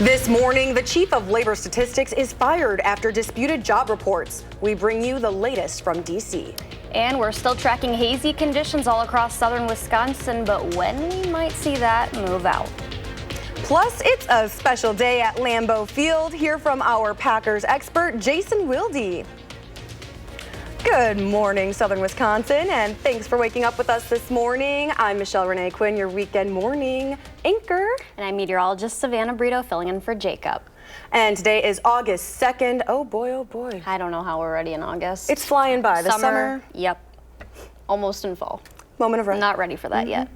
This morning, the chief of labor statistics is fired after disputed job reports. We bring you the latest from D.C. And we're still tracking hazy conditions all across southern Wisconsin, but when we might see that move out. Plus, it's a special day at Lambeau Field. Hear from our Packers expert, Jason Wilde. Good morning, Southern Wisconsin, and thanks for waking up with us this morning. I'm Michelle Renee Quinn, your weekend morning anchor. And I'm meteorologist Savannah Brito, filling in for Jacob. And today is August 2nd. Oh boy, oh boy. I don't know how we're already in August. It's flying by. The summer. Yep. Almost in fall. Moment of rest. Not ready for that yet.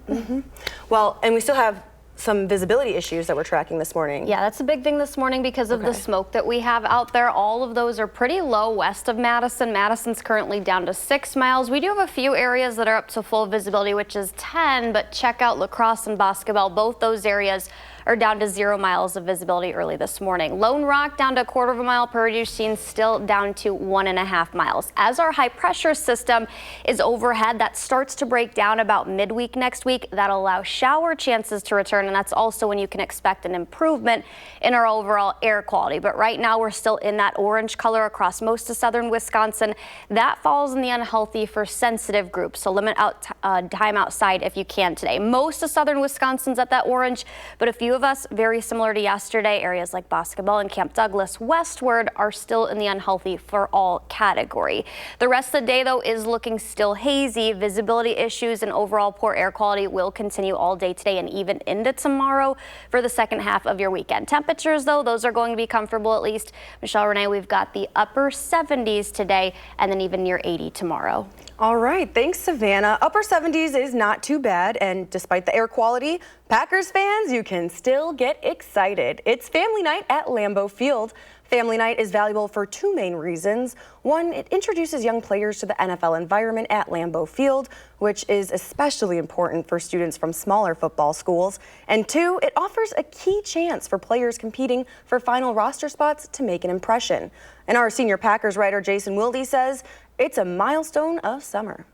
Well, and we still have some visibility issues that we're tracking this morning. Yeah, that's a big thing this morning because of the smoke that we have out there. All of those are pretty low west of Madison. Madison's currently down to 6 miles. We do have a few areas that are up to full visibility, which is 10, but check out La Crosse and Boscobel. Both those areas are down to 0 miles of visibility early this morning. Lone Rock down to 1/4 mile. Prairie du Chien still down to 1.5 miles. As our high pressure system is overhead, that starts to break down about midweek next week. That'll allow shower chances to return, and that's also when you can expect an improvement in our overall air quality. But right now we're still in that orange color across most of southern Wisconsin. That falls in the unhealthy for sensitive groups, so limit time outside if you can today. Most of southern Wisconsin's at that orange, but a few of us, very similar to yesterday, areas like Boscobel and Camp Douglas westward are still in the unhealthy for all category. The rest of the day, though, is looking still hazy. Visibility issues and overall poor air quality will continue all day today and even into tomorrow for the second half of your weekend. Temperatures, though, those are going to be comfortable at least. Michelle Renee, we've got the upper 70s today and then even near 80 tomorrow. All right, thanks, Savannah. Upper 70s is not too bad, and despite the air quality, Packers fans, you can still get excited. It's family night at Lambeau Field. Family night is valuable for two main reasons. One, it introduces young players to the NFL environment at Lambeau Field, which is especially important for students from smaller football schools. And two, it offers a key chance for players competing for final roster spots to make an impression. And our senior Packers writer, Jason Wilde, says it's a milestone of summer.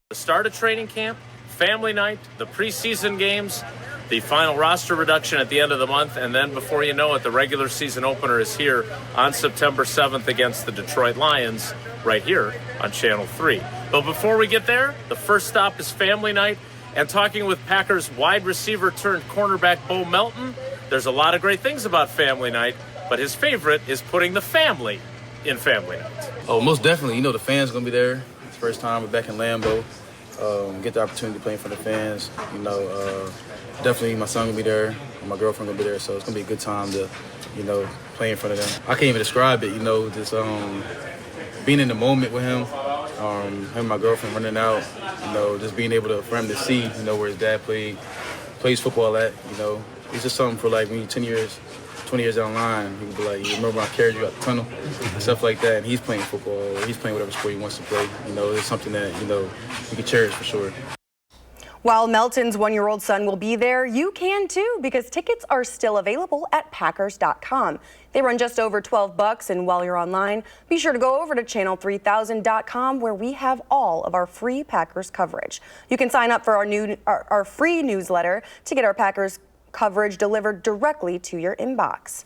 The start of training camp, family night, the preseason games, the final roster reduction at the end of the month, and then before you know it, the regular season opener is here on September 7th against the Detroit Lions right here on Channel 3. But before we get there, the first stop is family night, and talking with Packers wide receiver turned cornerback Bo Melton, there's a lot of great things about family night, but his favorite is putting the family in family night. Oh, most definitely. You know, the fans going to be there. It's the first time we're back in Lambeau. Get the opportunity to play in front of fans. You know, definitely my son going to be there. My girlfriend going to be there. So it's going to be a good time to, you know, play in front of them. I can't even describe it, you know, just being in the moment with him, him and my girlfriend running out, you know, just being able to, for him to see, you know, where his dad plays football at, you know. It's just something for like when you're 20 years down the line, he would be like, you remember when I carried you out the tunnel? Stuff like that. And he's playing football, or he's playing whatever sport he wants to play. You know, it's something that, you know, you can cherish for sure. While Melton's 1-year-old son will be there, you can too, because tickets are still available at Packers.com. They run just over $12, and while you're online, be sure to go over to channel3000.com, where we have all of our free Packers coverage. You can sign up for our free newsletter to get our Packers coverage delivered directly to your inbox.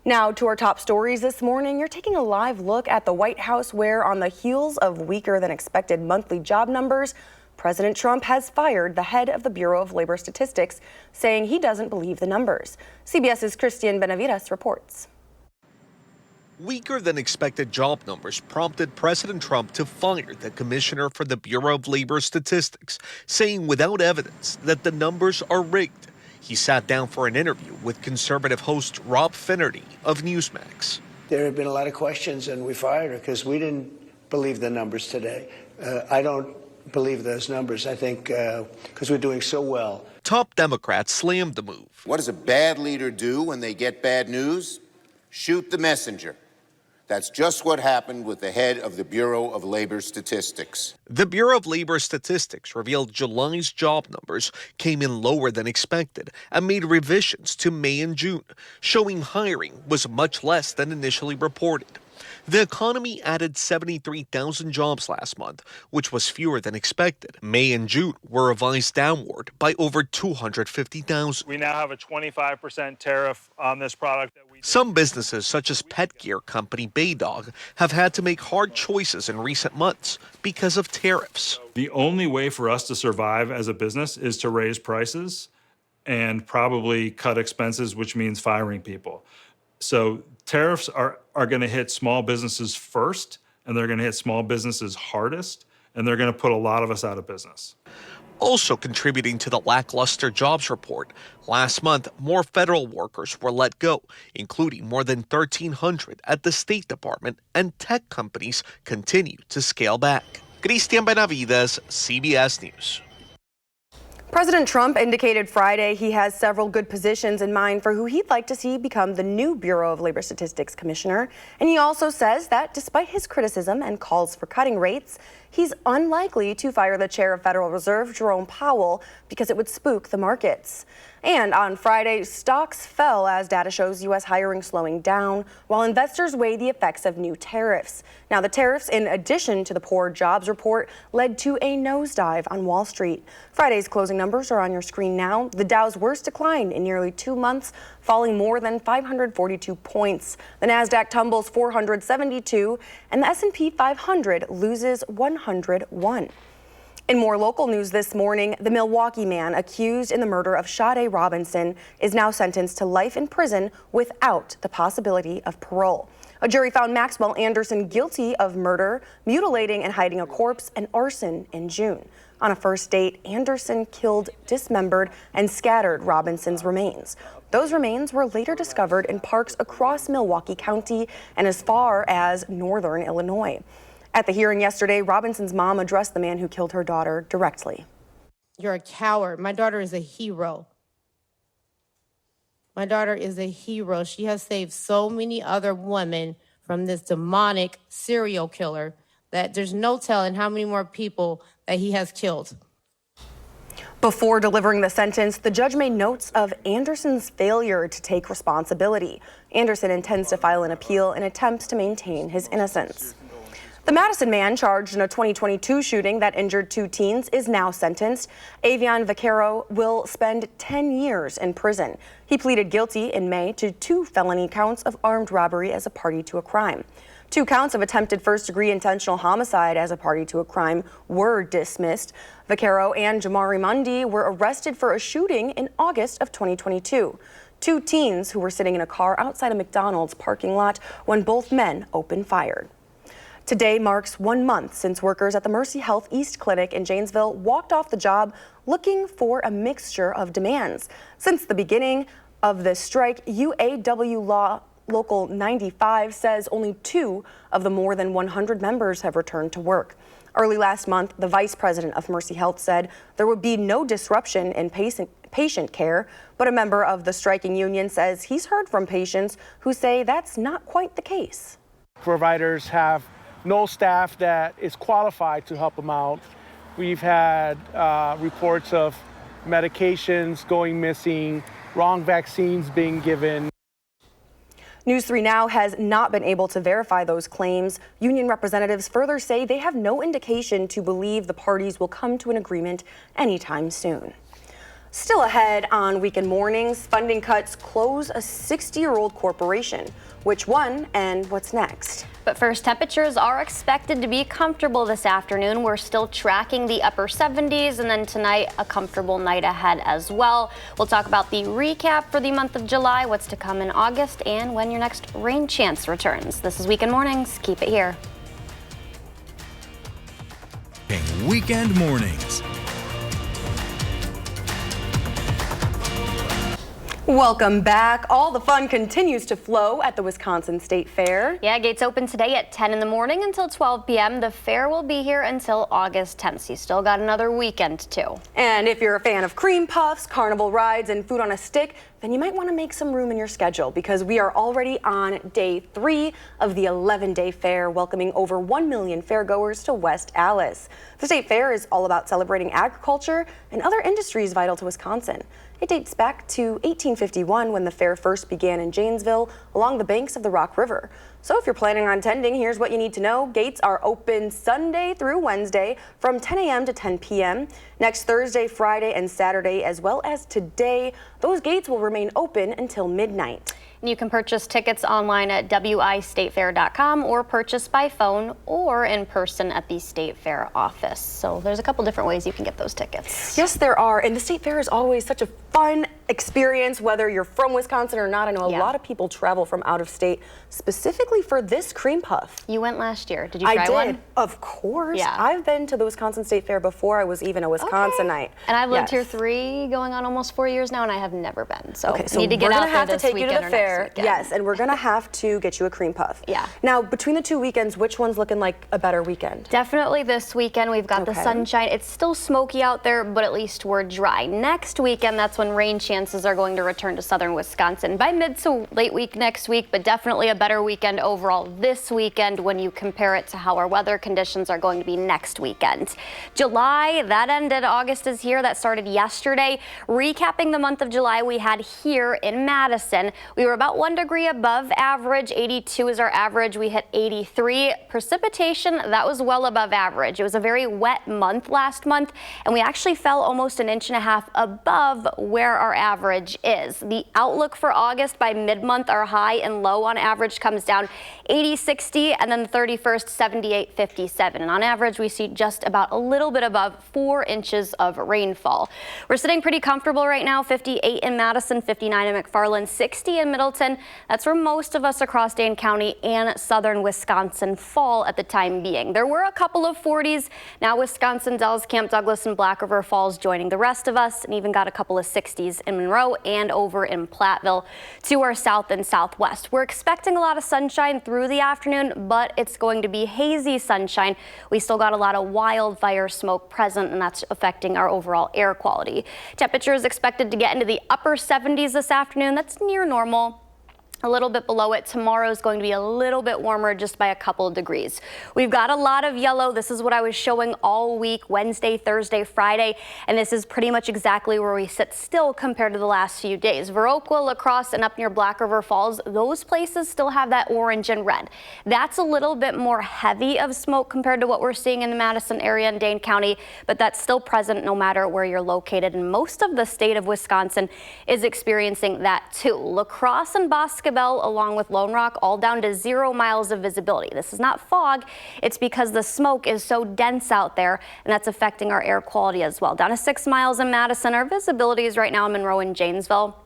Now to our top stories this morning. You're taking a live look at the White House, where on the heels of weaker than expected monthly job numbers, President Trump has fired the head of the Bureau of Labor Statistics, saying he doesn't believe the numbers. CBS's Christian Benavides reports. Weaker than expected job numbers prompted President Trump to fire the commissioner for the Bureau of Labor Statistics, saying without evidence that the numbers are rigged. He sat down for an interview with conservative host Rob Finnerty of Newsmax. There have been a lot of questions, and we fired her because we didn't believe the numbers today. I don't believe those numbers, I think, because we're doing so well. Top Democrats slammed the move. What does a bad leader do when they get bad news? Shoot the messenger. That's just what happened with the head of the Bureau of Labor Statistics. The Bureau of Labor Statistics revealed July's job numbers came in lower than expected and made revisions to May and June, showing hiring was much less than initially reported. The economy added 73,000 jobs last month, which was fewer than expected. May and June were revised downward by over 250,000. We now have a 25% tariff on this product. Some businesses, such as pet gear company Baydog, have had to make hard choices in recent months because of tariffs. The only way for us to survive as a business is to raise prices and probably cut expenses, which means firing people. So tariffs are going to hit small businesses first, and they're going to hit small businesses hardest, and they're going to put a lot of us out of business. Also contributing to the lackluster jobs report, last month, more federal workers were let go, including more than 1,300 at the State Department, and tech companies continue to scale back. Cristian Benavides, CBS News. President Trump indicated Friday he has several good positions in mind for who he'd like to see become the new Bureau of Labor Statistics commissioner. And he also says that despite his criticism and calls for cutting rates, he's unlikely to fire the chair of Federal Reserve, Jerome Powell, because it would spook the markets. And on Friday, stocks fell as data shows U.S. hiring slowing down while investors weigh the effects of new tariffs. Now, the tariffs, in addition to the poor jobs report, led to a nosedive on Wall Street. Friday's closing numbers are on your screen now. The Dow's worst decline in nearly 2 months, falling more than 542 points. The Nasdaq tumbles 472, and the S&P 500 loses 101. In more local news this morning, the Milwaukee man accused in the murder of Sade Robinson is now sentenced to life in prison without the possibility of parole. A jury found Maxwell Anderson guilty of murder, mutilating and hiding a corpse, and arson in June. On a first date, Anderson killed, dismembered, and scattered Robinson's remains. Those remains were later discovered in parks across Milwaukee County and as far as northern Illinois. At the hearing yesterday, Robinson's mom addressed the man who killed her daughter directly. You're a coward. My daughter is a hero. My daughter is a hero. She has saved so many other women from this demonic serial killer that there's no telling how many more people that he has killed. Before delivering the sentence, the judge made notes of Anderson's failure to take responsibility. Anderson intends to file an appeal in attempts to maintain his innocence. The Madison man charged in a 2022 shooting that injured 2 teens is now sentenced. Avion Vaquero will spend 10 years in prison. He pleaded guilty in May to 2 felony counts of armed robbery as a party to a crime. 2 counts of attempted first-degree intentional homicide as a party to a crime were dismissed. Vaquero and Jamari Mundy were arrested for a shooting in August of 2022. 2 teens who were sitting in a car outside a McDonald's parking lot when both men opened fire. Today marks 1 month since workers at the Mercy Health East Clinic in Janesville walked off the job looking for a mixture of demands. Since the beginning of this strike, UAW Law Local 95 says only 2 of the more than 100 members have returned to work. Early last month, the vice president of Mercy Health said there would be no disruption in patient care, but a member of the striking union says he's heard from patients who say that's not quite the case. Providers have no staff that is qualified to help them out. We've had reports of medications going missing, wrong vaccines being given. News 3 Now has not been able to verify those claims. Union representatives further say they have no indication to believe the parties will come to an agreement anytime soon. Still ahead on Weekend Mornings, funding cuts close a 60-year-old corporation. Which one and what's next? But first, temperatures are expected to be comfortable this afternoon. We're still tracking the upper 70s, and then tonight, a comfortable night ahead as well. We'll talk about the recap for the month of July, what's to come in August, and when your next rain chance returns. This is Weekend Mornings. Keep it here. Weekend Mornings. Welcome back. All the fun continues to flow at the Wisconsin State Fair. Yeah, gates open today at 10 in the morning until 12 p.m. The fair will be here until August 10th. So you still got another weekend too. And if you're a fan of cream puffs, carnival rides, and food on a stick, then you might want to make some room in your schedule because we are already on day 3 of the 11-day fair, welcoming over 1 million fairgoers to West Allis. The State Fair is all about celebrating agriculture and other industries vital to Wisconsin. It dates back to 1851 when the fair first began in Janesville along the banks of the Rock River. So if you're planning on attending, here's what you need to know. Gates are open Sunday through Wednesday from 10 a.m. to 10 p.m. Next Thursday, Friday, and Saturday, as well as today, those gates will remain open until midnight. You can purchase tickets online at WISCTatefair.com or purchase by phone or in person at the State Fair office. So there's a couple different ways you can get those tickets. Yes, there are. And the State Fair is always such a fun experience, whether you're from Wisconsin or not. I know a lot of people travel from out of state specifically for this cream puff. You went last year. Did you try one? I did. Of course. Yeah. I've been to the Wisconsin State Fair before I was even a Wisconsinite. And I've lived here 3 going on almost 4 years now, and I have never been. So, so need to get out there this we're going to have to take you to the fair. Yes, and we're going to have to get you a cream puff. Yeah. Now, between the 2 weekends, which one's looking like a better weekend? Definitely this weekend. We've got the sunshine. It's still smoky out there, but at least we're dry. Next weekend, that's when rain chances are going to return to southern Wisconsin by mid to late week next week, but definitely a better weekend overall this weekend when you compare it to how our weather conditions are going to be next weekend. July, that ended. August is here. That started yesterday. Recapping the month of July we had here in Madison. We were about 1 degree above average. 82 is our average. We hit 83. Precipitation, that was well above average. It was a very wet month last month, and we actually fell almost 1.5 inches above where our average is. The outlook for August by mid-month, our high and low on average comes down 80, 60, and then the 31st, 78, 57. And on average, we see just about a little bit above 4 inches of rainfall. We're sitting pretty comfortable right now, 58 in Madison, 59 in McFarland, 60 in Middleton. That's where most of us across Dane County and southern Wisconsin fall at the time being. There were a couple of 40s. Now Wisconsin, Dells, Camp Douglas, and Black River Falls joining the rest of us, and even got a couple of 60s in Monroe and over in Platteville to our south and southwest. We're expecting a lot of sunshine through the afternoon, but it's going to be hazy sunshine. We still got a lot of wildfire smoke present, and that's affecting our overall air quality. Temperature is expected to get into the upper 70s this afternoon. That's near normal. A little bit below it. Tomorrow is going to be a little bit warmer, just by a couple of degrees. We've got a lot of yellow. This is what I was showing all week, Wednesday, Thursday, Friday, and this is pretty much exactly where we sit still compared to the last few days. Viroqua, La Crosse, and up near Black River Falls, those places still have that orange and red. That's a little bit more heavy of smoke compared to what we're seeing in the Madison area and Dane County, but that's still present no matter where you're located, and most of the state of Wisconsin is experiencing that too. La Crosse and Boscobel, along with Lone Rock, all down to 0 miles of visibility. This is not fog. It's because the smoke is so dense out there, and that's affecting our air quality as well. Down to 6 miles in Madison. Our visibility is right now in Monroe and Janesville,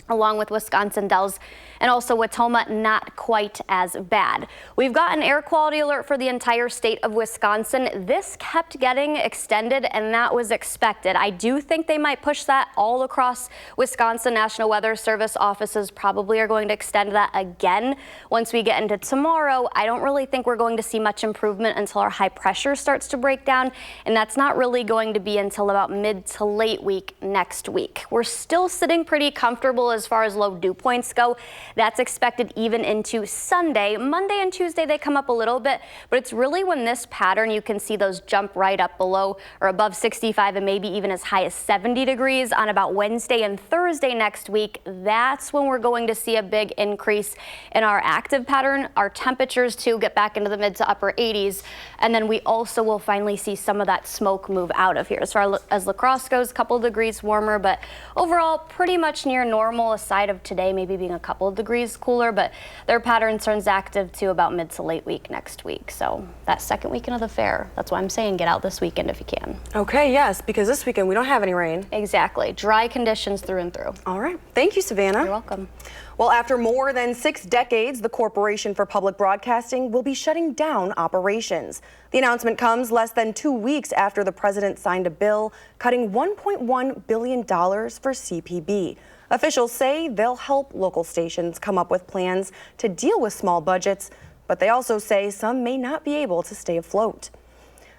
along with Wisconsin Dells and also Watoma, not quite as bad. We've got an air quality alert for the entire state of Wisconsin. This kept getting extended, and that was expected. I do think they might push that all across Wisconsin. National Weather Service offices probably are going to extend that again once we get into tomorrow. I don't really think we're going to see much improvement until our high pressure starts to break down, and that's not really going to be until about mid to late week next week. We're still sitting pretty comfortable as far as low dew points go. That's expected even into Sunday. Monday and Tuesday, they come up a little bit, but it's really when this pattern, you can see those jump right up below or above 65 and maybe even as high as 70 degrees on about Wednesday and Thursday next week. That's when we're going to see a big increase in our active pattern. Our temperatures too get back into the mid to upper 80s. And then we also will finally see some of that smoke move out of here. As far as La Crosse goes, a couple degrees warmer, but overall pretty much near normal, aside of today maybe being a couple of degrees cooler, but their pattern turns active to about mid to late week next week. So that second weekend of the fair, that's why I'm saying get out this weekend if you can. Okay, yes, because this weekend we don't have any rain. Exactly. Dry conditions through and through. All right. Thank you, Savannah. You're welcome. Well, after more than 6 decades, the Corporation for Public Broadcasting will be shutting down operations. The announcement comes less than 2 weeks after the president signed a bill cutting $1.1 billion for CPB. Officials say they'll help local stations come up with plans to deal with small budgets, but they also say some may not be able to stay afloat.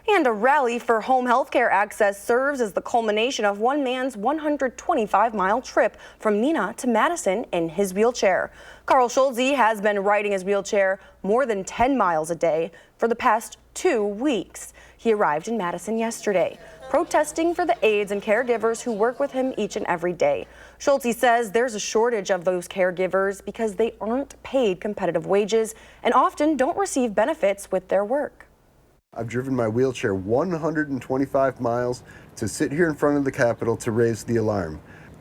And a rally for home health care access serves as the culmination of one man's 125-mile trip from Neenah to Madison in his wheelchair. Carl Schulze has been riding his wheelchair more than 10 miles a day for the past 2 weeks. He arrived in Madison yesterday, protesting for the aides and caregivers who work with him each and every day. Schulte says there's a shortage of those caregivers because they aren't paid competitive wages and often don't receive benefits with their work. I've driven my wheelchair 125 miles to sit here in front of the Capitol to raise the alarm.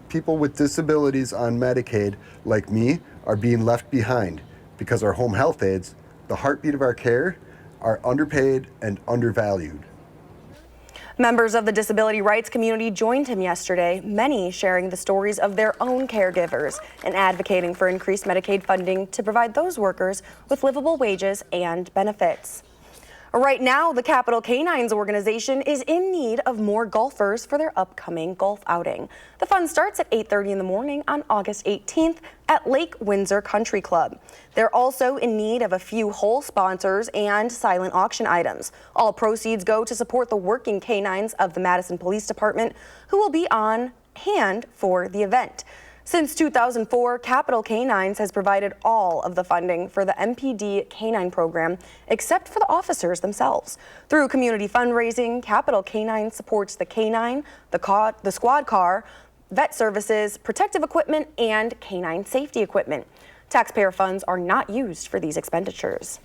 People with disabilities on Medicaid, like me, are being left behind because our home health aides, the heartbeat of our care, are underpaid and undervalued. Members of the disability rights community joined him yesterday, many sharing the stories of their own caregivers and advocating for increased Medicaid funding to provide those workers with livable wages and benefits. Right now, the Capitol Canines organization is in need of more golfers for their upcoming golf outing. The fun starts at 8:30 in the morning on August 18th at Lake Windsor Country Club. They're also in need of a few hole sponsors and silent auction items. All proceeds go to support the working canines of the Madison Police Department, who will be on hand for the event. Since 2004, Capitol Canines has provided all of the funding for the MPD Canine program, except for the officers themselves. Through community fundraising, Capitol Canines supports the canine, the squad car, vet services, protective equipment, and canine safety equipment. Taxpayer funds are not used for these expenditures.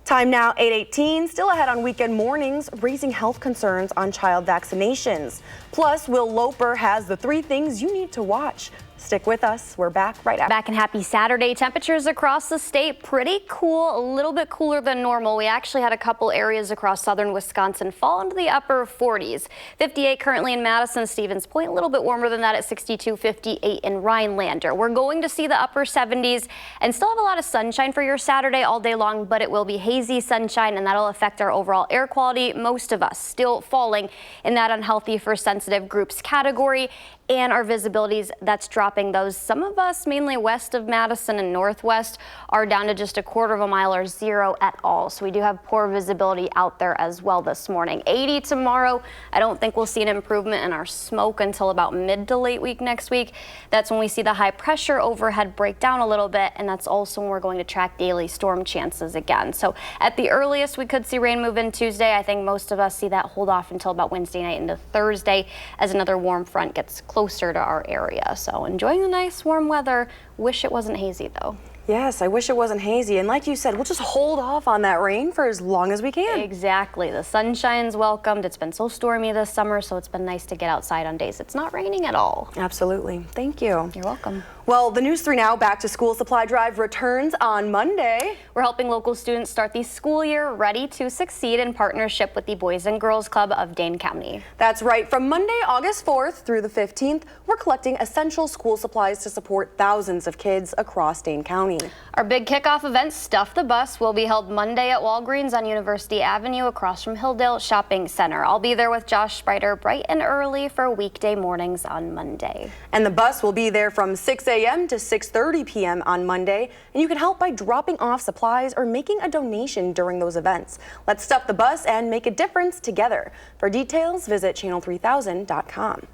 Time now, 8:18, still ahead on weekend mornings, raising health concerns on child vaccinations. Plus, Will Loper has the 3 things you need to watch. Stick with us. We're back right after. Back and happy Saturday. Temperatures across the state pretty cool, a little bit cooler than normal. We actually had a couple areas across southern Wisconsin fall into the upper 40s. 58 currently in Madison, Stevens Point, a little bit warmer than that at 62, 58 in Rhinelander. We're going to see the upper 70s and still have a lot of sunshine for your Saturday all day long, but it will be hazy sunshine and that'll affect our overall air quality. Most of us still falling in that unhealthy for sensitive groups category, and our visibilities, that's dropping those. Some of us, mainly west of Madison and northwest, are down to just a quarter of a mile or 0 at all. So we do have poor visibility out there as well this morning. 80 tomorrow. I don't think we'll see an improvement in our smoke until about mid to late week next week. That's when we see the high pressure overhead break down a little bit, and that's also when we're going to track daily storm chances again. So at the earliest, we could see rain move in Tuesday. I think most of us see that hold off until about Wednesday night into Thursday as another warm front gets closer to our area. So enjoying the nice warm weather. Wish it wasn't hazy though. Yes, I wish it wasn't hazy. And like you said, we'll just hold off on that rain for as long as we can. Exactly. The sunshine's welcomed. It's been so stormy this summer, so it's been nice to get outside on days it's not raining at all. Absolutely. Thank you. You're welcome. Well, the News 3 Now Back to School Supply Drive returns on Monday. We're helping local students start the school year ready to succeed in partnership with the Boys and Girls Club of Dane County. That's right. From Monday, August 4th through the 15th, we're collecting essential school supplies to support thousands of kids across Dane County. Our big kickoff event, Stuff the Bus, will be held Monday at Walgreens on University Avenue across from Hilldale Shopping Center. I'll be there with Josh Sprider bright and early for weekday mornings on Monday. And the bus will be there from 6 a.m. to 6:30 p.m. on Monday, and you can help by dropping off supplies or making a donation during those events. Let's stuff the bus and make a difference together. For details, visit channel3000.com.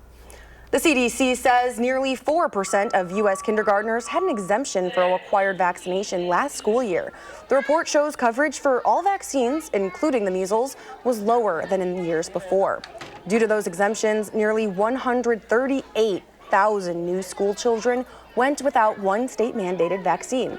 The CDC says nearly 4% of U.S. kindergartners had an exemption for a required vaccination last school year. The report shows coverage for all vaccines, including the measles, was lower than in years before. Due to those exemptions, nearly 138,000 new school children went without one state-mandated vaccine.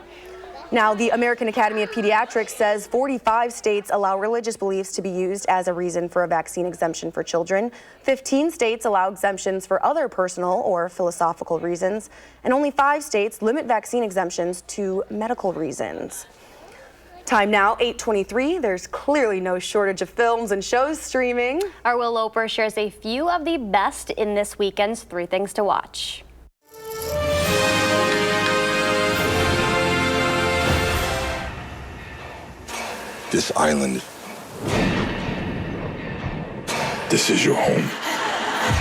Now, the American Academy of Pediatrics says 45 states allow religious beliefs to be used as a reason for a vaccine exemption for children. 15 states allow exemptions for other personal or philosophical reasons, and only 5 states limit vaccine exemptions to medical reasons. Time now, 8:23. There's clearly no shortage of films and shows streaming. Our Will Loper shares a few of the best in this weekend's 3 Things to Watch. This island, this is your home.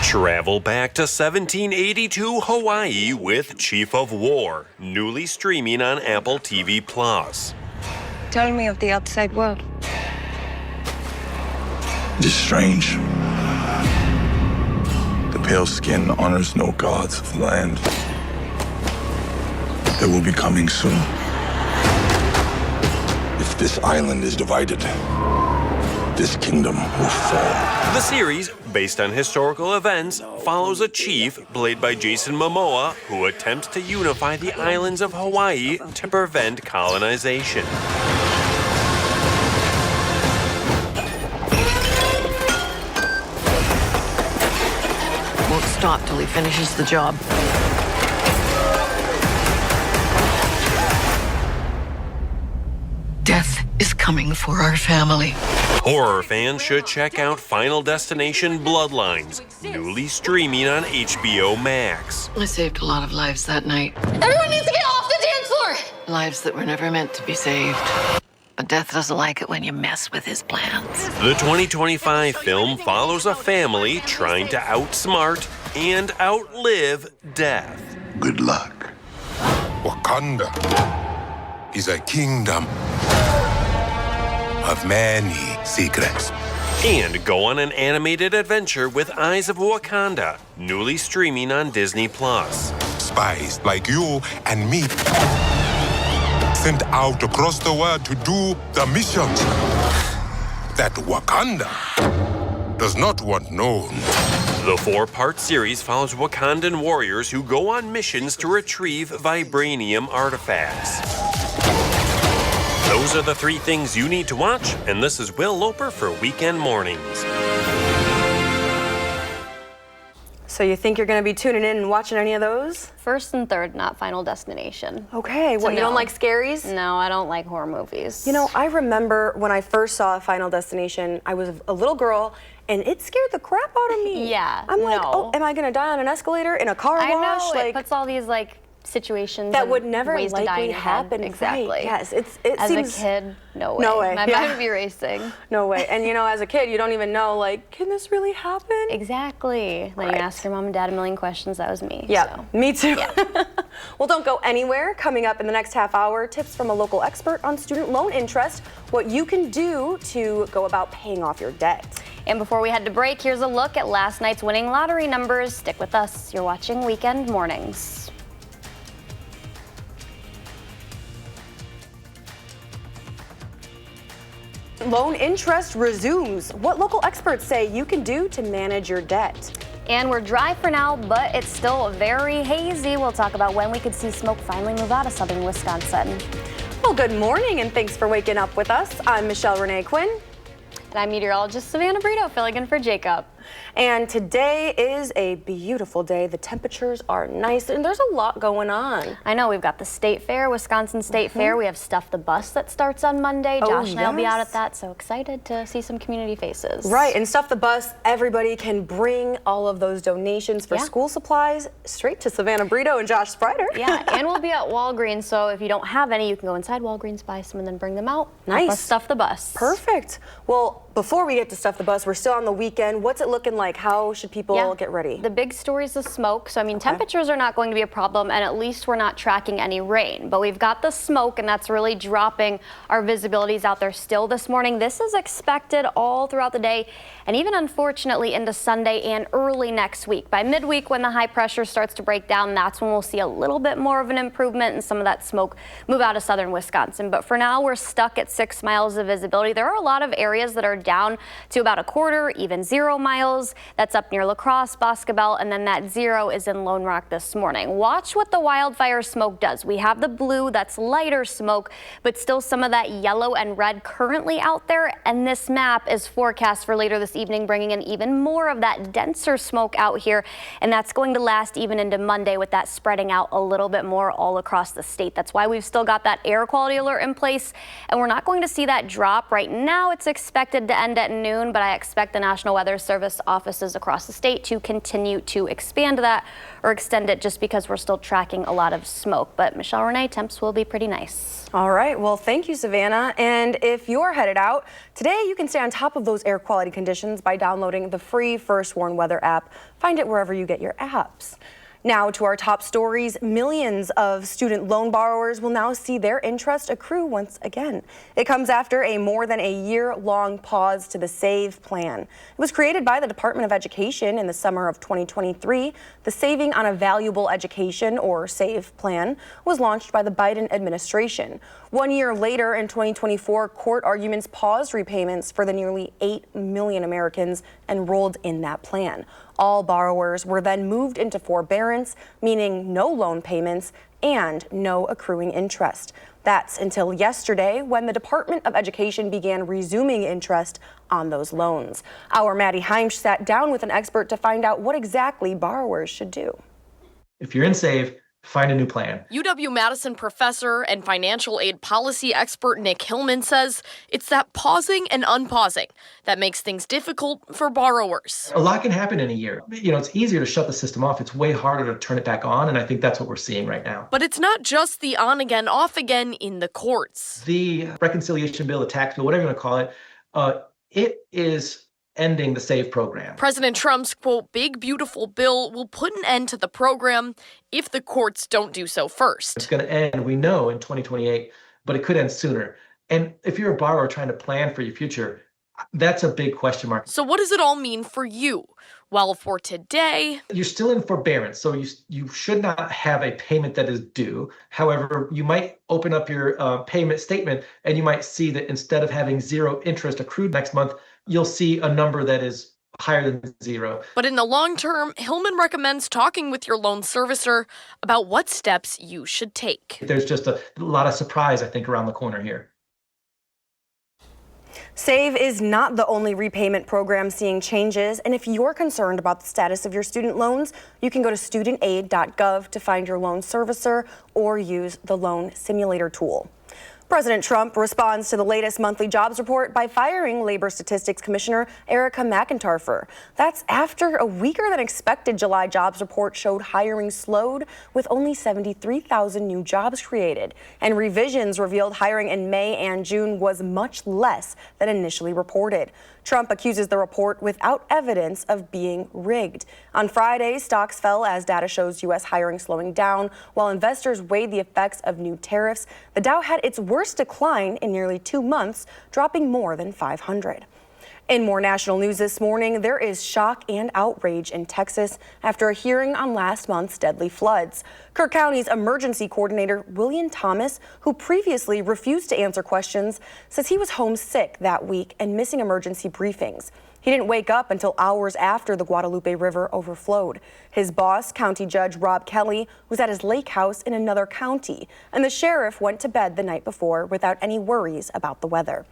Travel back to 1782 Hawaii with Chief of War, newly streaming on Apple TV+. Tell me of the outside world. It is strange. The pale skin honors no gods of the land. They will be coming soon. If this island is divided, this kingdom will fall. The series, based on historical events, follows a chief, played by Jason Momoa, who attempts to unify the islands of Hawaii to prevent colonization. Won't stop till he finishes the job. Death is coming for our family. Horror fans should check out Final Destination Bloodlines, newly streaming on HBO Max. I saved a lot of lives that night. Everyone needs to get off the dance floor! Lives that were never meant to be saved. But Death doesn't like it when you mess with his plans. The 2025 film follows a family trying to outsmart and outlive death. Good luck. Wakanda is a kingdom of many secrets. And go on an animated adventure with Eyes of Wakanda, newly streaming on Disney+. Spies like you and me sent out across the world to do the missions that Wakanda does not want known. The 4-part series follows Wakandan warriors who go on missions to retrieve vibranium artifacts. Those are the 3 things you need to watch, and this is Will Loper for Weekend Mornings. So you think you're going to be tuning in and watching any of those? First and third, not Final Destination. Okay, what, you don't like scaries? No, I don't like horror movies. You know, I remember when I first saw Final Destination, I was a little girl, and it scared the crap out of me. Yeah, I'm like, oh, am I going to die on an escalator, in a car wash? I know, like, it puts all these situations that and would never ways to die likely in your head. happen. Exactly. Right. Yes, it as seems... a kid, no way. No way. My mind would be racing. No way. And you know, as a kid, you don't even know, like, can this really happen? Exactly. Then you ask your mom and dad a million questions. That was me. Yeah, so. me too. Yeah. Well, don't go anywhere. Coming up in the next half hour, tips from a local expert on student loan interest, what you can do to go about paying off your debt. And before we head to break, here's a look at last night's winning lottery numbers. Stick with us. You're watching Weekend Mornings. Loan interest resumes. What local experts say you can do to manage your debt. And we're dry for now, but it's still very hazy. We'll talk about when we could see smoke finally move out of southern Wisconsin. Well, good morning and thanks for waking up with us. I'm Michelle Renee Quinn. And I'm meteorologist Savannah Brito, filling in for Jacob. And today is a beautiful day. The temperatures are nice and there's a lot going on. I know, we've got the State Fair, Wisconsin State Fair. We have Stuff the Bus that starts on Monday. Josh and I will be out at that, so excited to see some community faces. Right, and Stuff the Bus, everybody can bring all of those donations for school supplies straight to Savannah Brito and Josh Sprider. Yeah, and we'll be at Walgreens, so if you don't have any, you can go inside Walgreens, buy some, and then bring them out. Nice. Stuff the Bus. Perfect. Well, before we get to Stuff the Bus, we're still on the weekend. What's it looking like? How should people get ready? The big story is the smoke. So, I mean, temperatures are not going to be a problem, and at least we're not tracking any rain. But we've got the smoke, and that's really dropping our visibilities out there still this morning. This is expected all throughout the day, and even unfortunately into Sunday and early next week. By midweek, when the high pressure starts to break down, that's when we'll see a little bit more of an improvement and some of that smoke move out of southern Wisconsin. But for now, we're stuck at 6 miles of visibility. There are a lot of areas that are down to about a quarter, even 0 miles. That's up near La Crosse, Boscobel, and then that 0 is in Lone Rock this morning. Watch what the wildfire smoke does. We have the blue, that's lighter smoke, but still some of that yellow and red currently out there. And this map is forecast for later this evening, bringing in even more of that denser smoke out here. And that's going to last even into Monday, with that spreading out a little bit more all across the state. That's why we've still got that air quality alert in place. And we're not going to see that drop. Right now, it's expected to end at noon, but I expect the National Weather Service offices across the state to continue to expand that or extend it, just because we're still tracking a lot of smoke. But Michelle Renee, temps will be pretty nice. All right, well, thank you, Savannah. And if you're headed out, today you can stay on top of those air quality conditions by downloading the free First Warn Weather app. Find it wherever you get your apps. Now to our top stories. Millions of student loan borrowers will now see their interest accrue once again. It comes after a more than a year-long pause to the SAVE plan. It was created by the Department of Education in the summer of 2023. The Saving on a Valuable Education, or SAVE plan, was launched by the Biden administration. 1 year later, in 2024, court arguments paused repayments for the nearly 8 million Americans enrolled in that plan. All borrowers were then moved into forbearance, meaning no loan payments and no accruing interest. That's until yesterday, when the Department of Education began resuming interest on those loans. Our Maddie Heimsch sat down with an expert to find out what exactly borrowers should do. If you're in SAVE, find a new plan. UW-Madison professor and financial aid policy expert Nick Hillman says it's that pausing and unpausing that makes things difficult for borrowers. A lot can happen in a year. It's easier to shut the system off. It's way harder to turn it back on, and I think that's what we're seeing right now. But it's not just the on again, off again in the courts. The reconciliation bill, the tax bill, whatever you want to call it, it is ending the SAVE program. President Trump's, quote, big beautiful bill will put an end to the program if the courts don't do so first. It's going to end, we know, in 2028, but it could end sooner. And if you're a borrower trying to plan for your future, that's a big question mark. So what does it all mean for you? Well, for today, you're still in forbearance, so you should not have a payment that is due. However, you might open up your payment statement and you might see that instead of having zero interest accrued next month, you'll see a number that is higher than zero. But in the long term, Hillman recommends talking with your loan servicer about what steps you should take. There's just a lot of surprise, I think, around the corner here. SAVE is not the only repayment program seeing changes, and if you're concerned about the status of your student loans, you can go to studentaid.gov to find your loan servicer or use the loan simulator tool. President Trump responds to the latest monthly jobs report by firing Labor Statistics Commissioner Erica McIntarfer. That's after a weaker than expected July jobs report showed hiring slowed with only 73,000 new jobs created. And revisions revealed hiring in May and June was much less than initially reported. Trump accuses the report without evidence of being rigged. On Friday, stocks fell as data shows U.S. hiring slowing down while investors weighed the effects of new tariffs. The Dow had its worst decline in nearly 2 months, dropping more than 500. In more national news this morning, there is shock and outrage in Texas after a hearing on last month's deadly floods. Kirk County's emergency coordinator, William Thomas, who previously refused to answer questions, says he was homesick that week and missing emergency briefings. He didn't wake up until hours after the Guadalupe River overflowed. His boss, County Judge Rob Kelly, was at his lake house in another county, and the sheriff went to bed the night before without any worries about the weather.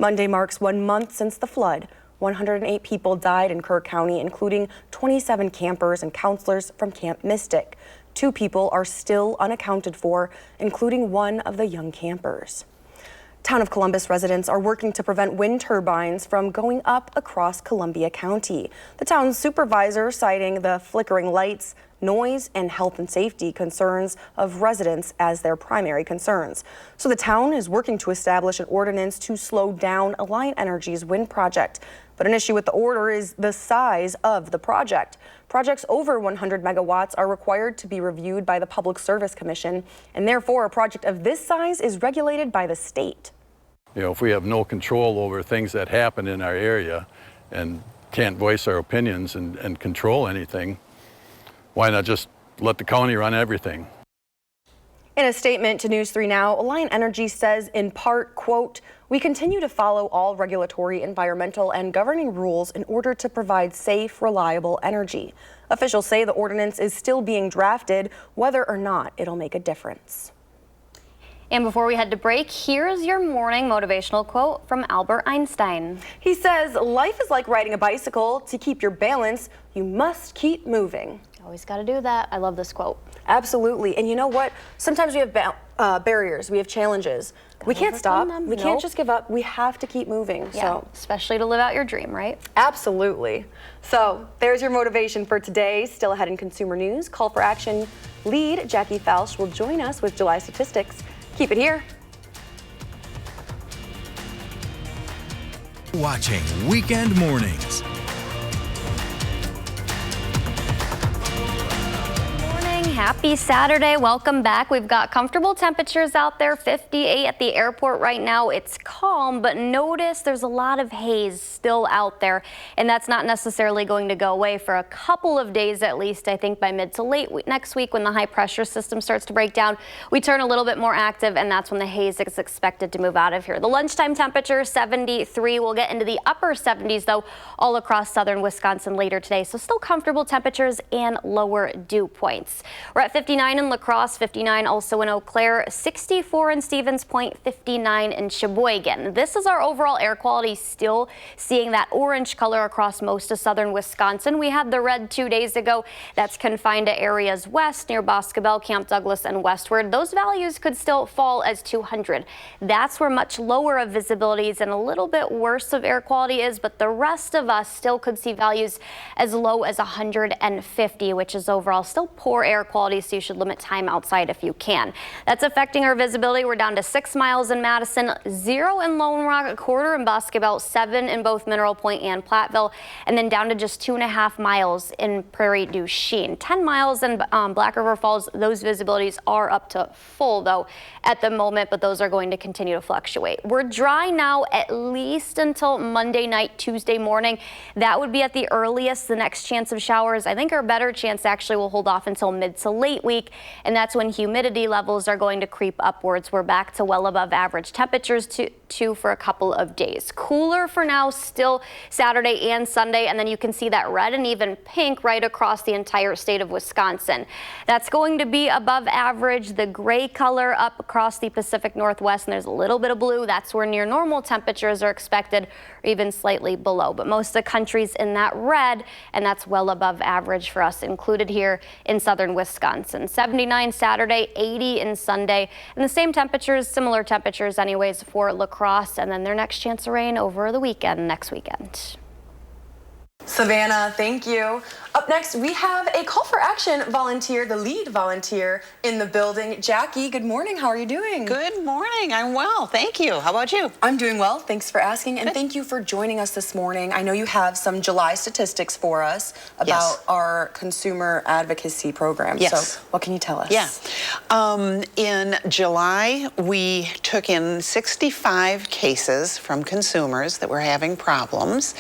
Monday marks 1 month since the flood. 108 people died in Kirk County, including 27 campers and counselors from Camp Mystic. 2 people are still unaccounted for, including one of the young campers. Town of Columbus residents are working to prevent wind turbines from going up across Columbia County. The town's supervisor citing the flickering lights, noise, and health and safety concerns of residents as their primary concerns. So the town is working to establish an ordinance to slow down Alliant Energy's wind project. But an issue with the order is the size of the project. Projects over 100 megawatts are required to be reviewed by the Public Service Commission, and therefore a project of this size is regulated by the state. If we have no control over things that happen in our area and can't voice our opinions and control anything, why not just let the county run everything? In a statement to News 3 Now, Alliant Energy says in part, quote, "We continue to follow all regulatory, environmental, and governing rules in order to provide safe, reliable energy. Officials say the ordinance is still being drafted, whether or not it'll make a difference." And before we head to break, here's your morning motivational quote from Albert Einstein. He says, "Life is like riding a bicycle. To keep your balance, you must keep moving." Always got to do that. I love this quote. Absolutely. And you know what? Sometimes we have barriers. We have challenges. We can't stop. We can't just give up. We have to keep moving. Yeah, so especially to live out your dream, right? Absolutely. So there's your motivation for today. Still ahead in consumer news. Call for action lead Jackie Falsh will join us with July statistics. Keep it here. Watching Weekend Mornings. Happy Saturday. Welcome back. We've got comfortable temperatures out there, 58 at the airport right now. It's calm, but notice there's a lot of haze still out there, and that's not necessarily going to go away for a couple of days at least. I think by mid to late next week, when the high pressure system starts to break down, we turn a little bit more active, and that's when the haze is expected to move out of here. The lunchtime temperature, 73. We'll get into the upper 70s, though, all across southern Wisconsin later today. So still comfortable temperatures and lower dew points. We're at 59 in La Crosse, 59 also in Eau Claire, 64 in Stevens Point, 59 in Sheboygan. This is our overall air quality, still seeing that orange color across most of southern Wisconsin. We had the red 2 days ago. That's confined to areas west near Boscobel, Camp Douglas, and westward. Those values could still fall as 200. That's where much lower of visibility is and a little bit worse of air quality is, but the rest of us still could see values as low as 150, which is overall still poor air quality, so you should limit time outside if you can. That's affecting our visibility. We're down to 6 miles in Madison, 0 in Lone Rock, a quarter in Boscobel, 7 in both Mineral Point and Platteville, and then down to just 2.5 miles in Prairie du Chien. 10 miles in Black River Falls. Those visibilities are up to full, though, at the moment, but those are going to continue to fluctuate. We're dry now at least until Monday night, Tuesday morning. That would be at the earliest. The next chance of showers, I think our better chance actually will hold off until mid to late week, and that's when humidity levels are going to creep upwards. We're back to well above average temperatures too for a couple of days. Cooler for now, still Saturday and Sunday, and then you can see that red and even pink right across the entire state of Wisconsin. That's going to be above average. The gray color up across the Pacific Northwest, and there's a little bit of blue. That's where near normal temperatures are expected, or even slightly below. But most of the country's in that red, and that's well above average for us, included here in southern Wisconsin. 79 Saturday, 80 in Sunday, and the same temperatures, similar temperatures anyways, for La Crosse, and then their next chance of rain over the weekend, next weekend. Savannah, thank you. Up next, we have a call for action volunteer, the lead volunteer in the building. Jackie, good morning. How are you doing? Good morning. I'm well. Thank you. How about you? I'm doing well. Thanks for asking. And thank you for joining us this morning. I know you have some July statistics for us about our consumer advocacy program. Yes. So what can you tell us? Yeah. In July, we took in 65 cases from consumers that were having problems.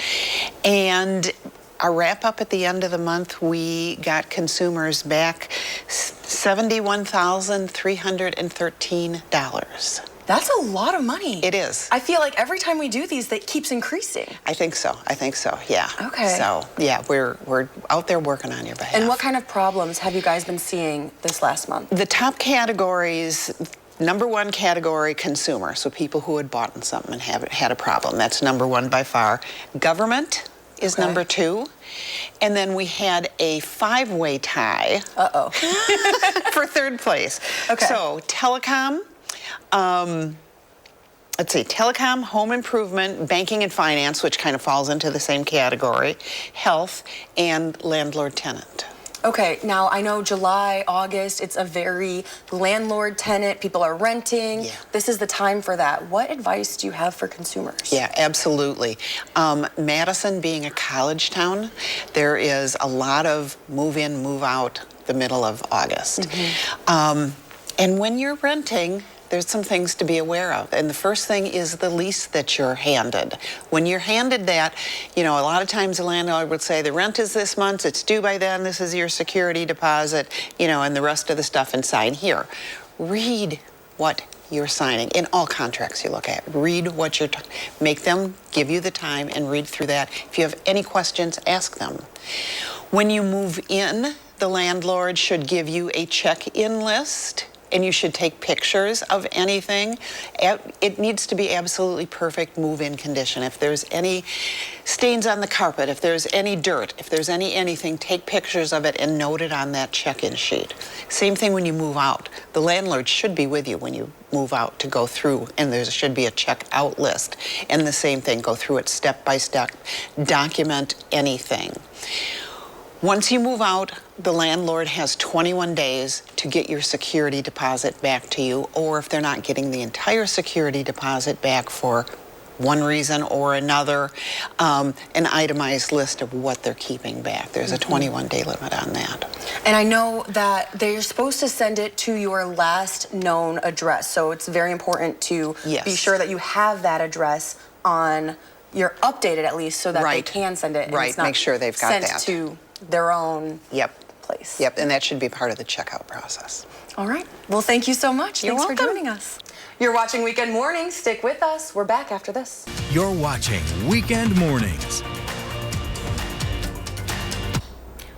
And our wrap up at the end of the month, we got consumers back $71,313. That's a lot of money. It is. I feel like every time we do these, that keeps increasing. I think so. Yeah. Okay. So yeah, we're out there working on your behalf. And what kind of problems have you guys been seeing this last month? The top categories. Number one category, consumer. So people who had bought something and had a problem. That's number one by far. Government is number two. And then we had a 5-way tie. Uh-oh. For third place. Okay. So telecom, telecom, home improvement, banking and finance, which kind of falls into the same category, health, and landlord-tenant. Okay, now I know July, August, it's a very landlord-tenant, people are renting. Yeah. This is the time for that. What advice do you have for consumers? Yeah, absolutely. Madison being a college town, there is a lot of move in, move out the middle of August. Mm-hmm. And when you're renting, there's some things to be aware of. And the first thing is the lease that you're handed. When you're handed that, a lot of times the landlord would say, the rent is this month, it's due by then, this is your security deposit, and the rest of the stuff, and sign here. Read what you're signing in all contracts you look at. Read what you're, make them give you the time and read through that. If you have any questions, ask them. When you move in, the landlord should give you a check-in list, and you should take pictures of anything. It needs to be absolutely perfect move-in condition. If there's any stains on the carpet, if there's any dirt, if there's anything, take pictures of it and note it on that check-in sheet. Same thing when you move out. The landlord should be with you when you move out to go through, and there should be a check-out list. And the same thing, go through it step by step, document anything. Once you move out, the landlord has 21 days to get your security deposit back to you, or if they're not getting the entire security deposit back for one reason or another, an itemized list of what they're keeping back. There's a 21-day limit on that. And I know that they're supposed to send it to your last known address, so it's very important to be sure that you have that address on your updated at least, so that they can send it. And Right, it's not make sure they've got sent that. to their own place. Yep, and that should be part of the checkout process. All right. Well, thank you so much. You're Thanks welcome. for joining us. You're watching Weekend Mornings. Stick with us. We're back after this. You're watching Weekend Mornings.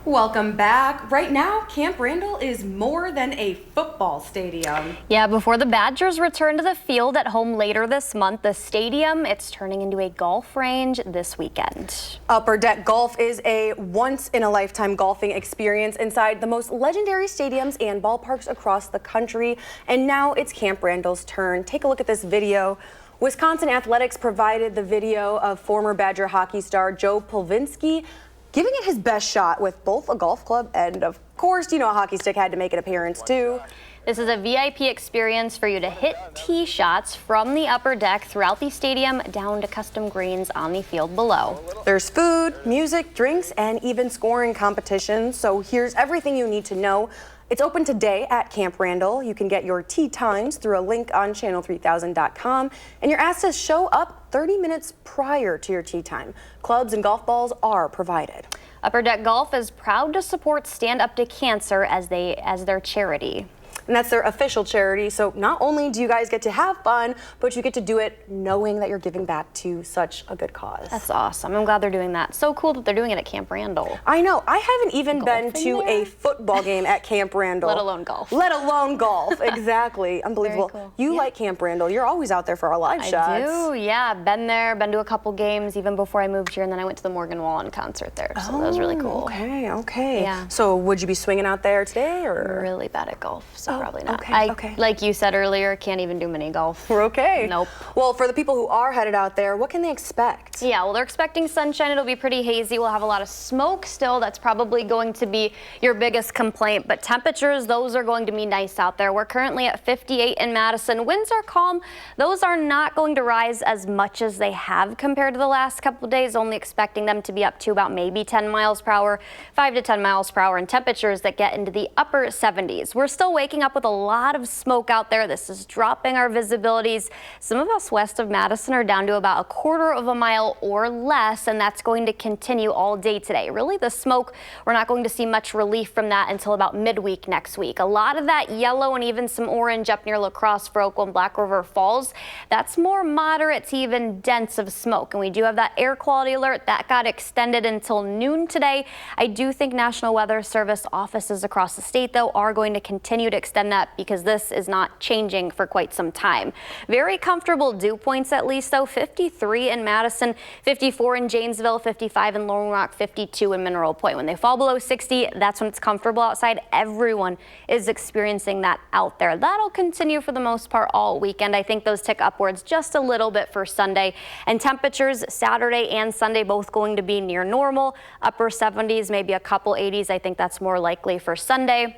Welcome back. Right now, Camp Randall is more than a football stadium. Yeah, before the Badgers return to the field at home later this month, the stadium, it's turning into a golf range this weekend. Upper Deck Golf is a once-in-a-lifetime golfing experience inside the most legendary stadiums and ballparks across the country. And now it's Camp Randall's turn. Take a look at this video. Wisconsin Athletics provided the video of former Badger hockey star Joe Pulvinski giving it his best shot with both a golf club and, of course, a hockey stick had to make an appearance too. This is a VIP experience for you to hit tee shots from the upper deck throughout the stadium down to custom greens on the field below. There's food, music, drinks, and even scoring competitions. So here's everything you need to know. It's open today at Camp Randall. You can get your tee times through a link on channel3000.com, and you're asked to show up 30 minutes prior to your tee time. Clubs and golf balls are provided. Upper Deck Golf is proud to support Stand Up to Cancer as their charity. And that's their official charity. So not only do you guys get to have fun, but you get to do it knowing that you're giving back to such a good cause. That's awesome. I'm glad they're doing that. So cool that they're doing it at Camp Randall. I know. I haven't even been to a football game at Camp Randall. Let alone golf. Let alone golf. Exactly. Unbelievable. Cool. You like Camp Randall. You're always out there for our live shots. I do, yeah. Been there, been to a couple games even before I moved here, and then I went to the Morgan Wallen concert there. So that was really cool. Okay. Yeah. So would you be swinging out there today, or? I'm really bad at golf, so probably not. Okay. Like you said earlier, can't even do mini golf. We're okay. Nope. Well, for the people who are headed out there, what can they expect? Yeah, well, they're expecting sunshine. It'll be pretty hazy. We'll have a lot of smoke still. That's probably going to be your biggest complaint. But temperatures, those are going to be nice out there. We're currently at 58 in Madison. Winds are calm. Those are not going to rise as much as they have compared to the last couple of days, only expecting them to be up to about maybe 10 miles per hour, 5 to 10 miles per hour, and temperatures that get into the upper 70s. We're still waking up with a lot of smoke out there. This is dropping our visibilities. Some of us west of Madison are down to about 1/4 of a mile or less, and that's going to continue all day today. Really, the smoke, we're not going to see much relief from that until about midweek next week. A lot of that yellow and even some orange up near La Crosse, Froco, and Black River Falls, that's more moderate to even dense of smoke. And we do have that air quality alert that got extended until noon today. I do think National Weather Service offices across the state, though, are going to continue to extend that because this is not changing for quite some time. Very comfortable dew points at least, though. 53 in Madison, 54 in Janesville, 55 in Lone Rock, 52 in Mineral Point. When they fall below 60, that's when it's comfortable outside. Everyone is experiencing that out there. That'll continue for the most part all weekend. I think those tick upwards just a little bit for Sunday. And temperatures Saturday and Sunday both going to be near normal. Upper 70s, maybe a couple 80s. I think that's more likely for Sunday.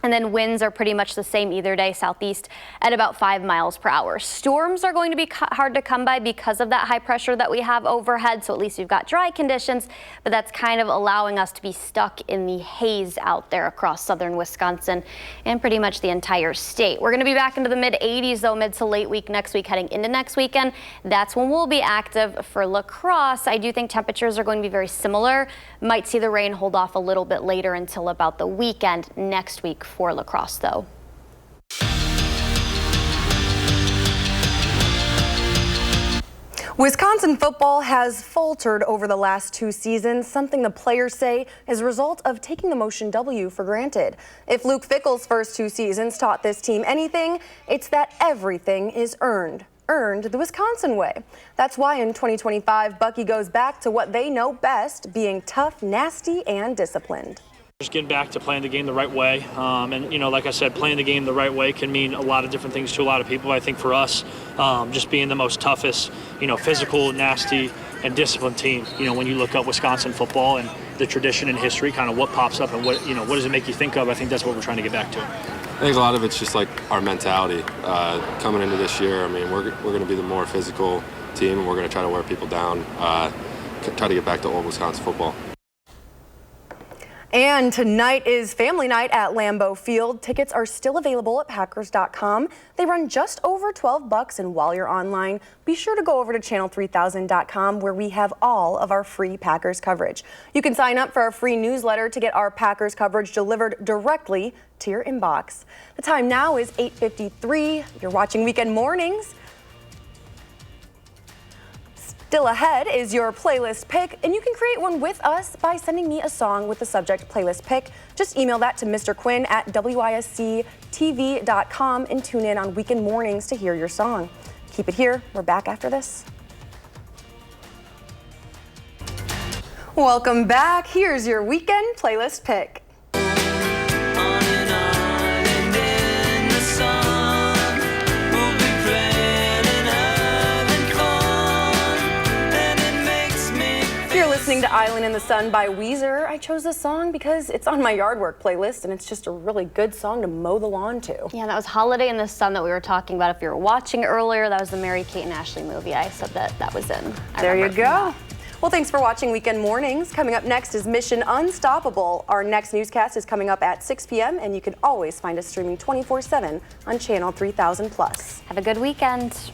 And then winds are pretty much the same either day, southeast at about 5 miles per hour. Storms are going to be hard to come by because of that high pressure that we have overhead. So at least we've got dry conditions, but that's kind of allowing us to be stuck in the haze out there across southern Wisconsin and pretty much the entire state. We're going to be back into the mid 80s though, mid to late week next week, heading into next weekend. That's when we'll be active for La Crosse. I do think temperatures are going to be very similar. Might see the rain hold off a little bit later until about the weekend next week for La Crosse, though. Wisconsin football has faltered over the last 2 seasons, something the players say is a result of taking the Motion W for granted. If Luke Fickell's first 2 seasons taught this team anything, it's that everything is earned the Wisconsin way. That's why in 2025, Bucky goes back to what they know best, being tough, nasty, and disciplined. Just getting back to playing the game the right way. And, like I said, playing the game the right way can mean a lot of different things to a lot of people. I think for us, just being the most toughest, physical, nasty, and disciplined team. When you look up Wisconsin football and the tradition and history, kind of what pops up and what does it make you think of? I think that's what we're trying to get back to. I think a lot of it's just like our mentality coming into this year. I mean, we're going to be the more physical, team, and we're going to try to wear people down, try to get back to old Wisconsin football. And tonight is family night at Lambeau Field. Tickets are still available at Packers.com. They run just over $12, and while you're online, be sure to go over to channel3000.com where we have all of our free Packers coverage. You can sign up for our free newsletter to get our Packers coverage delivered directly to your inbox. The time now is 8:53. You're watching Weekend Mornings. Still ahead is your playlist pick, and you can create one with us by sending me a song with the subject playlist pick. Just email that to Mr. Quinn at WISC-TV.com and tune in on Weekend Mornings to hear your song. Keep it here. We're back after this. Welcome back. Here's your weekend playlist pick. Listening to Island in the Sun by Weezer. I chose this song because it's on my yard work playlist, and it's just a really good song to mow the lawn to. Yeah, that was Holiday in the Sun that we were talking about. If you were watching earlier, that was the Mary-Kate and Ashley movie. I said that was in. There you go. Well, thanks for watching Weekend Mornings. Coming up next is Mission Unstoppable. Our next newscast is coming up at 6 p.m., and you can always find us streaming 24/7 on Channel 3000+. Have a good weekend.